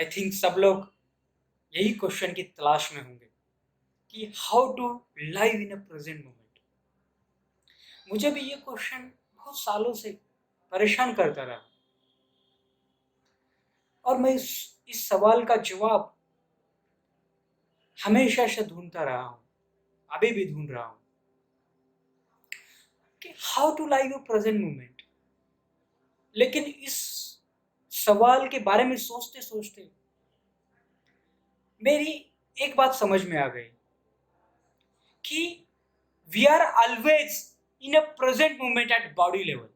I think सब लोग यही क्वेश्चन की तलाश में होंगे कि how to live in a present moment. मुझे भी ये क्वेश्चन बहुत सालों से परेशान करता रहा और मैं इस सवाल का जवाब हमेशा से ढूंढता रहा हूँ, अभी भी ढूंढ रहा हूँ कि how to live a present moment. लेकिन इस सवाल के बारे में सोचते सोचते मेरी एक बात समझ में आ गई कि we are always in a present moment at body level.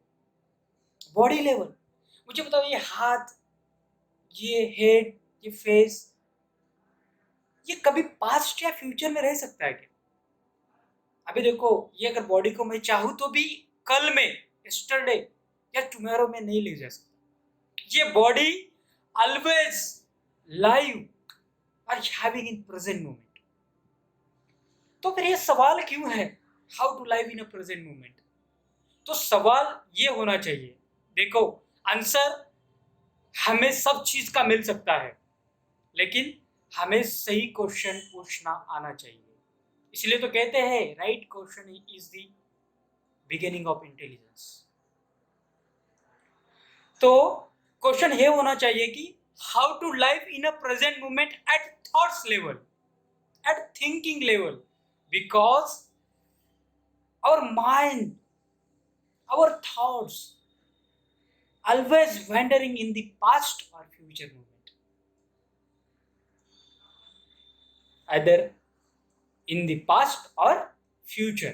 Body level, मुझे बताओ, ये हाथ, ये हेड, ये फेस, ये कभी पास्ट या फ्यूचर में रह सकता है क्या? अभी देखो, ये अगर बॉडी को मैं चाहूं तो भी कल में, यस्टरडे या टुमारो में नहीं ले जा सकता। ये बॉडी ऑलवेज लाइव और हैविंग इन प्रेजेंट मोमेंट। तो फिर ये सवाल क्यों है, how to live in a present moment? तो सवाल ये होना चाहिए, देखो, आंसर हमें सब चीज का मिल सकता है, लेकिन हमें सही क्वेश्चन पूछना आना चाहिए। इसलिए तो कहते हैं right question is the beginning of intelligence. तो क्वेश्चन ये होना चाहिए कि how to live in a present moment at thoughts level, at thinking level, because our mind, our thoughts always wandering in the past or future moment, either in the past or future,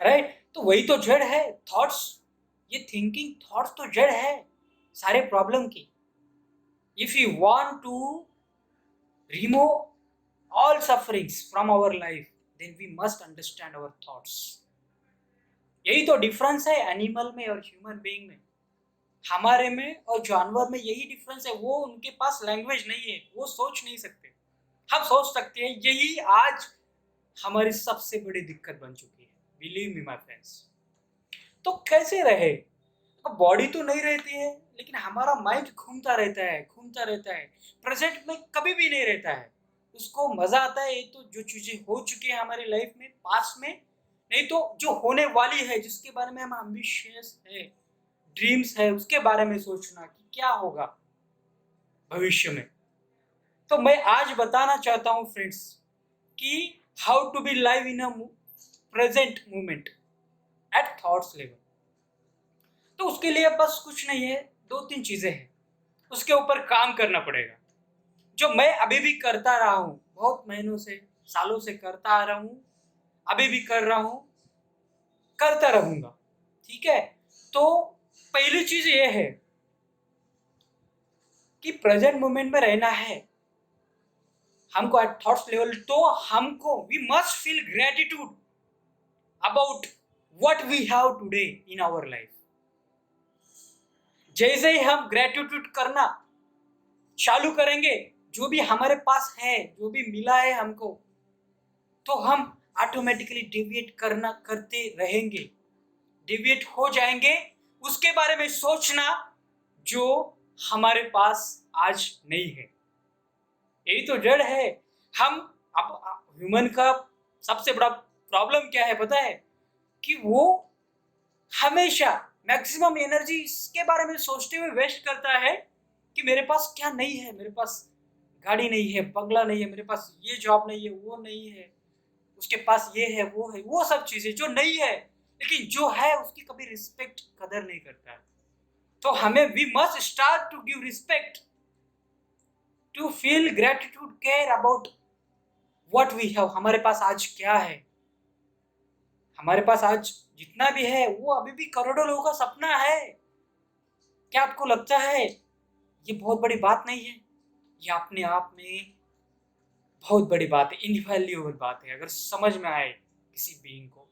right? तो वही तो जड़ है, thoughts. ये thinking thoughts तो जड़ है सारे प्रॉब्लम की। If you want to remove all sufferings from our life, then we must understand our thoughts. यही तो डिफरेंस है एनिमल में और ह्यूमन बीइंग में। हमारे में और जानवर में यही डिफरेंस है, वो उनके पास लैंग्वेज नहीं है, वो सोच नहीं सकते, हम सोच सकते हैं। यही आज हमारी सबसे बड़ी दिक्कत बन चुकी है, बिलीव मी माय फ्रेंड्स। तो कैसे रहे? तो बॉडी तो नहीं रहती है, लेकिन हमारा माइंड घूमता रहता है, घूमता रहता है, प्रेजेंट में कभी भी नहीं रहता है। उसको मजा आता है ये तो जो चीजें हो चुकी है हमारी लाइफ में पास्ट में, नहीं तो जो होने वाली है, जिसके बारे में हम एम्बिशियस है, ड्रीम्स है, उसके बारे में सोचना कि क्या होगा भविष्य में। तो मैं आज बताना चाहता हूं फ्रेंड्स कि how to be live in a present moment at thoughts level. तो उसके लिए बस कुछ नहीं है, दो तीन चीजें हैं, उसके ऊपर काम करना पड़ेगा, जो मैं अभी भी करता रहा हूं, बहुत महीनों से, सालों से करता आ रहा हूं, अभी भी कर रहा हूं, करता रहूंगा। ठीक है? तो पहली चीज ये है कि प्रेजेंट मोमेंट में रहना है हमको एट थॉट्स लेवल। तो हमको we must feel gratitude about what we have today in our life. जैसे ही हम ग्रेटिट्यूड करना चालू करेंगे, जो भी हमारे पास है, जो भी मिला है हमको, तो हम ऑटोमेटिकली डिविएट करना करते रहेंगे, डिविएट हो जाएंगे उसके बारे में सोचना जो हमारे पास आज नहीं है। यही तो जड़ है। हम अब ह्यूमन का सबसे बड़ा प्रॉब्लम क्या है पता है? कि वो हमेशा मैक्सिमम एनर्जी इसके बारे में सोचते हुए वेस्ट करता है कि मेरे पास क्या नहीं है, मेरे पास गाड़ी नहीं है, बंगला नहीं है, मेरे पास ये जॉब नहीं है, वो नहीं है, उसके पास ये है, वो सब चीजें जो नहीं है, लेकिन जो है उसकी कभी रिस्पेक्ट, कदर नहीं करता है। तो हमें we must start to give respect, to feel gratitude, care about what we have. हमारे पास आज क्या है? हमारे पास आज जितना भी है वो अभी भी करोड़ों लोगों का सपना है। क्या आपको लगता है ये बहुत बड़ी बात नहीं है? ये अपने आप में बहुत बड़ी बात है, इनवैल्यूएबल बात है अगर समझ में आए किसी बीइंग को,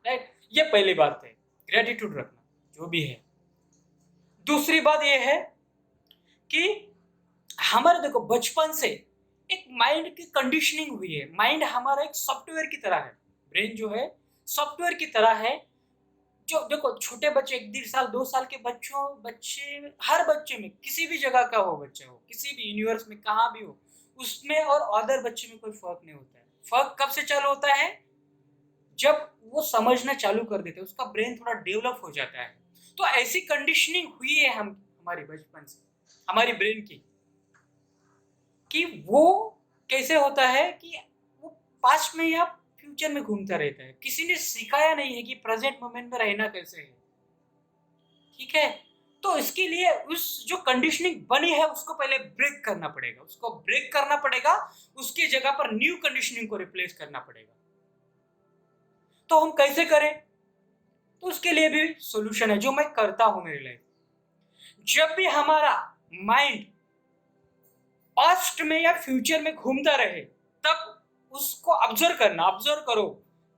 राइट? ये पहली बात है, ग्रेटिट्यूड रखना जो भी है। दूसरी बात ये है कि हमारे देखो बचपन से एक माइंड की कंडीशनिंग हुई है। माइंड हमारा एक सॉफ्टवेयर की तरह है, ब्रेन जो है सॉफ्टवेयर की तरह है, जो देखो छोटे बच्चे 1-1.5 साल 2 साल के बच्चे हर बच्चे में किसी भी जगह का हो बच्चा हो किसी भी यूनिवर्स में कहाँ भी हो उसमें और अदर बच्चे में कोई फर्क नहीं होता है। फर्क कब से चालू होता है जब वो समझना चालू कर देते हैं उसका ब्रेन थोड़ा डेवलप हो जाता है। तो ऐसी कंडीशनिंग हुई है हम हमारी बचपन से हमारी ब्रेन की कि वो कैसे होता है कि वो पास्ट में या फ्यूचर में घूमता रहता है। किसी ने सिखाया नहीं है कि प्रेजेंट मोमेंट में रहना कैसे है। ठीक है, तो इसके लिए उस जो कंडीशनिंग बनी है उसको पहले ब्रेक करना पड़ेगा, उसको ब्रेक करना पड़ेगा, उसकी जगह पर न्यू कंडीशनिंग को रिप्लेस करना पड़ेगा। तो हम कैसे करें? तो उसके लिए भी सॉल्यूशन है जो मैं करता हूं मेरी लाइफ। जब भी हमारा माइंड पास्ट में या फ्यूचर में घूमता रहे तब उसको ऑब्जर्व करो,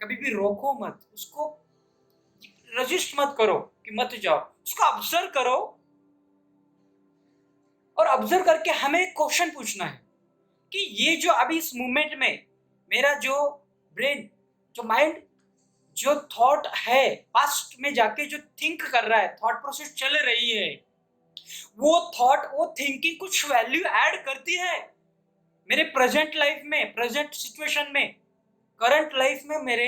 कभी भी रोको मत, उसको रजिस्ट मत करो कि मत जाओ, उसको ऑब्जर्व करो। और ऑब्जर्व करके हमें एक क्वेश्चन पूछना है कि ये जो अभी इस मोमेंट में मेरा जो ब्रेन जो माइंड जो थॉट है पास्ट में जाके जो थिंक कर रहा है, थॉट प्रोसेस चल रही है, वो थॉट वो थिंकिंग कुछ वैल्यू ऐड करती है मेरे प्रेजेंट लाइफ में, प्रेजेंट सिचुएशन में, करंट लाइफ में मेरे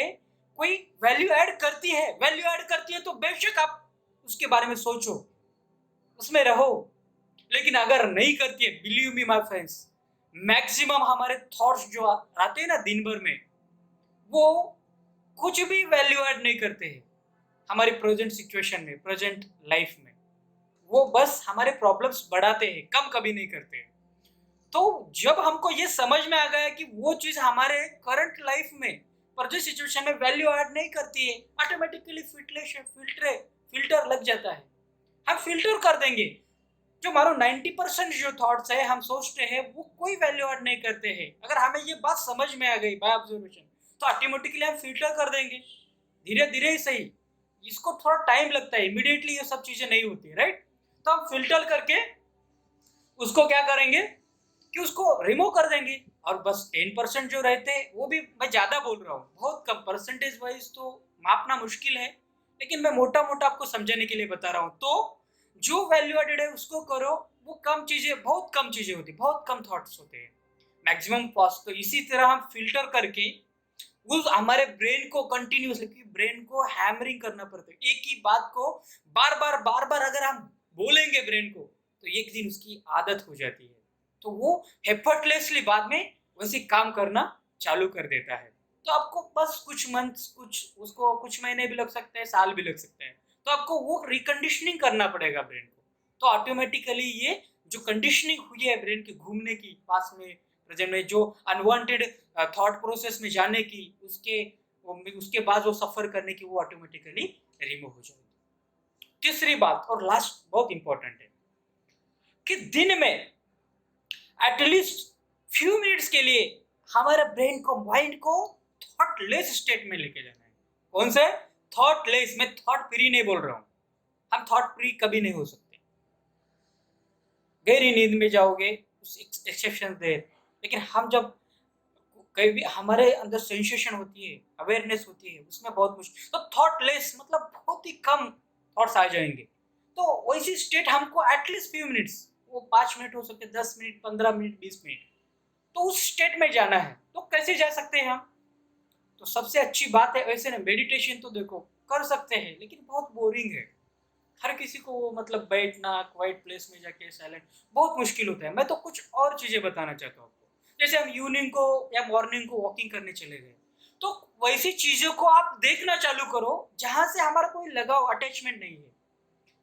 कोई वैल्यू ऐड करती है? वैल्यू ऐड करती है तो बेशक आप उसके बारे में सोचो, उसमें रहो। लेकिन अगर नहीं करती है, believe me my friends, maximum हमारे थॉट्स जो आते हैं ना दिन भर में, वो कुछ भी वैल्यू ऐड नहीं करते हैं हमारी प्रेजेंट सिचुएशन में, प्रेजेंट लाइफ में। वो बस हमारे प्रॉब्लम्स बढ़ाते हैं, कम कभी नहीं करते। तो जब हमको ये समझ में आ गया कि वो चीज हमारे करंट लाइफ में प्रेजेंट सिचुएशन में वैल्यू ऐड नहीं करती है, ऑटोमेटिकली फिल्टर लग जाता है। हम फिल्टर कर देंगे जो हमारा 90% जो थॉट्स है हम सोचते हैं वो कोई वैल्यू ऐड नहीं करते हैं। अगर हमें ये बात समझ में आ गई बाय ऑब्जर्वेशन तो ऑटोमेटिकली हम फिल्टर कर देंगे, धीरे धीरे ही सही। इसको थोड़ा टाइम लगता है, इमीडिएटली ये सब चीजें नहीं होती, राइट? तो हम फिल्टर करके उसको क्या करेंगे कि उसको रिमूव कर देंगे। और बस 10% जो रहते हैं, वो भी मैं ज्यादा बोल रहा हूँ, बहुत कम परसेंटेज वाइज तो मापना मुश्किल है, लेकिन मैं मोटा मोटा आपको समझाने के लिए बता रहा हूँ। तो जो वैल्यू एडेड है उसको करो, वो कम चीजें, बहुत कम चीजें होती, बहुत कम थॉट्स होते हैं, मैक्सिमम कॉस्ट। तो इसी तरह हम फिल्टर करके उस हमारे ब्रेन को कंटिन्यूसली, ब्रेन को हैमरिंग करना पड़ता है, एक ही बात को बार बार अगर हम बोलेंगे ब्रेन को तो एक दिन उसकी आदत हो जाती है, तो वो एफर्टलेसली बाद में वैसे काम करना चालू कर देता है। तो आपको बस कुछ मंथ्स, कुछ महीने भी लग सकते हैं, साल भी लग सकते हैं। तो आपको वो रिकंडीशनिंग करना पड़ेगा ब्रेन को। तो ऑटोमेटिकली ये जो कंडीशनिंग हुई है ब्रेन की घूमने की पास में प्रेजेंट में, जो अनवांटेड थॉट प्रोसेस में जाने की, उसके बाद वो सफर करने की, वो ऑटोमेटिकली रिमूव हो जाएगी। तीसरी बात और लास्ट बहुत इंपॉर्टेंट है कि दिन में एटलीस्ट फ्यू मिनट्स के लिए हमारे ब्रेन को, माइंड को थॉटलेस स्टेट में लेके जाना है। कौन से? थॉटलेस। मैं थॉट फ्री नहीं बोल रहा हूं, हम थॉट फ्री कभी नहीं हो सकते, गहरी नींद में जाओगे उस एक्सेप्शन देर। लेकिन हम जब कहीं भी हमारे अंदर सेंसेशन होती है, अवेयरनेस होती है, उसमें बहुत मुश्किल, तो थॉटलेस मतलब बहुत ही कम थॉट्स आ जाएंगे। तो वैसी स्टेट हमको एटलीस्ट फ्यू मिनट्स, वो 5 मिनट हो सकते, 10 मिनट, 15 मिनट, 20 मिनट, तो उस स्टेट में जाना है। तो कैसे जा सकते हैं हम? तो सबसे अच्छी बात है, वैसे ना मेडिटेशन तो देखो कर सकते हैं, लेकिन बहुत बोरिंग है। हर किसी को वो मतलब बैठना क्वाइट प्लेस में जाके साइलेंट बहुत मुश्किल होता है। मैं तो कुछ और चीजें बताना चाहता हूँ आपको। जैसे हम इवनिंग को या मॉर्निंग को वॉकिंग करने चले गए, तो वैसी चीजों को आप देखना चालू करो जहां से हमारा कोई लगाव, अटैचमेंट नहीं है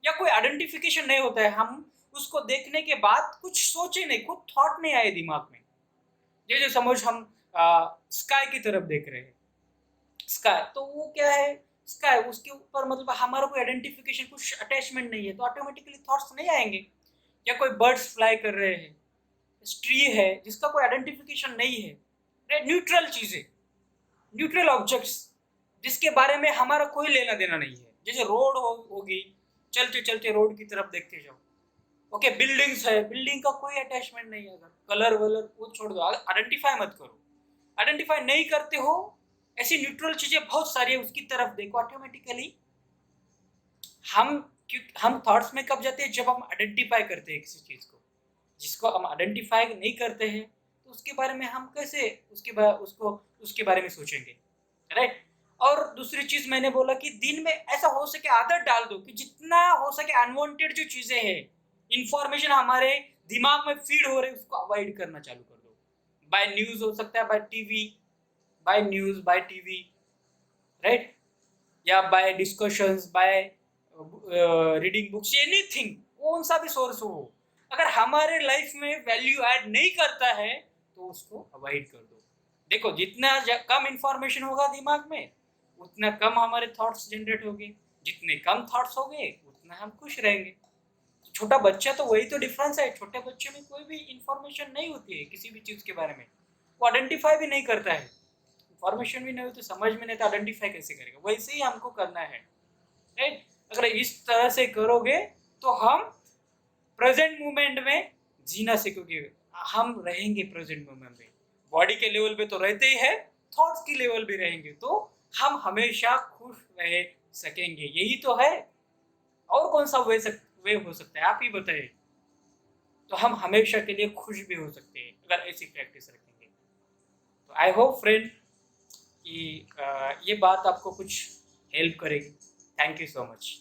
या कोई आइडेंटिफिकेशन नहीं होता है। हम उसको देखने के बाद कुछ सोचे नहीं, कुछ थॉट नहीं आए दिमाग में। जैसे समझ हम स्काई की तरफ देख रहे हैं, स्काई तो वो क्या है, स्काई, उसके ऊपर मतलब हमारा कोई आइडेंटिफिकेशन, कुछ अटैचमेंट नहीं है, तो ऑटोमेटिकली थॉट्स नहीं आएंगे। या कोई बर्ड्स फ्लाई कर रहे हैं, ट्री है जिसका कोई आइडेंटिफिकेशन नहीं है, न्यूट्रल चीजें, न्यूट्रल ऑब्जेक्ट्स जिसके बारे में हमारा कोई लेना देना नहीं है। जैसे रोड होगी, चलते चलते रोड की तरफ देखते जाओ। ओके, बिल्डिंग्स है, बिल्डिंग का कोई अटैचमेंट नहीं है, अगर कलर वलर वो छोड़ दो, आइडेंटिफाई मत करो। आइडेंटिफाई नहीं करते हो, ऐसी न्यूट्रल चीजें बहुत सारी है, उसकी तरफ देखो, ऑटोमेटिकली हम हम थॉट्स में कब जाते हैं, जब हम आइडेंटिफाई करते हैं किसी चीज़ को। जिसको हम आइडेंटिफाई नहीं करते हैं, तो उसके बारे में हम कैसे उसके बारे में सोचेंगे, राइट? और दूसरी चीज़ मैंने बोला कि दिन में ऐसा हो सके आदत डाल दो कि जितना हो सके अनवांटेड जो चीज़ें हैं, इंफॉर्मेशन हमारे दिमाग में फीड हो रही है, उसको अवॉइड करना चालू कर दो। बाय न्यूज़ हो सकता है, by TV, by news, by TV, right? या by discussions, by reading books, anything, कौन सा भी सोर्स हो, अगर हमारे लाइफ में वैल्यू ऐड नहीं करता है तो उसको अवॉइड कर दो। देखो, जितना कम इंफॉर्मेशन होगा दिमाग में, उतना कम हमारे थॉट्स जनरेट होंगे। जितने कम थॉट्स होंगे उतना हम खुश रहेंगे। छोटा बच्चा तो वही तो डिफरेंस है, छोटे बच्चे में कोई भी इंफॉर्मेशन नहीं होती है किसी भी चीज़ के बारे में, वो आइडेंटिफाई भी नहीं करता है। इंफॉर्मेशन भी नहीं हो तो समझ में नहीं तो आइडेंटिफाई कैसे करेगा, वैसे ही हमको करना है, राइट? अगर इस तरह से करोगे तो हम प्रेजेंट मोमेंट में जीना सीखोगे। हम रहेंगे प्रेजेंट मोमेंट में, बॉडी के लेवल पे तो रहते ही है, थॉट्स की लेवल भी रहेंगे, तो हम हमेशा खुश रह सकेंगे। यही तो है। और कौन सा वे हो सकता है, आप ही बताइए। तो हम हमेशा के लिए खुश भी हो सकते हैं अगर ऐसी प्रैक्टिस रखेंगे। तो आई होप फ्रेंड कि ये बात आपको कुछ हेल्प करेगी। Thank you so much.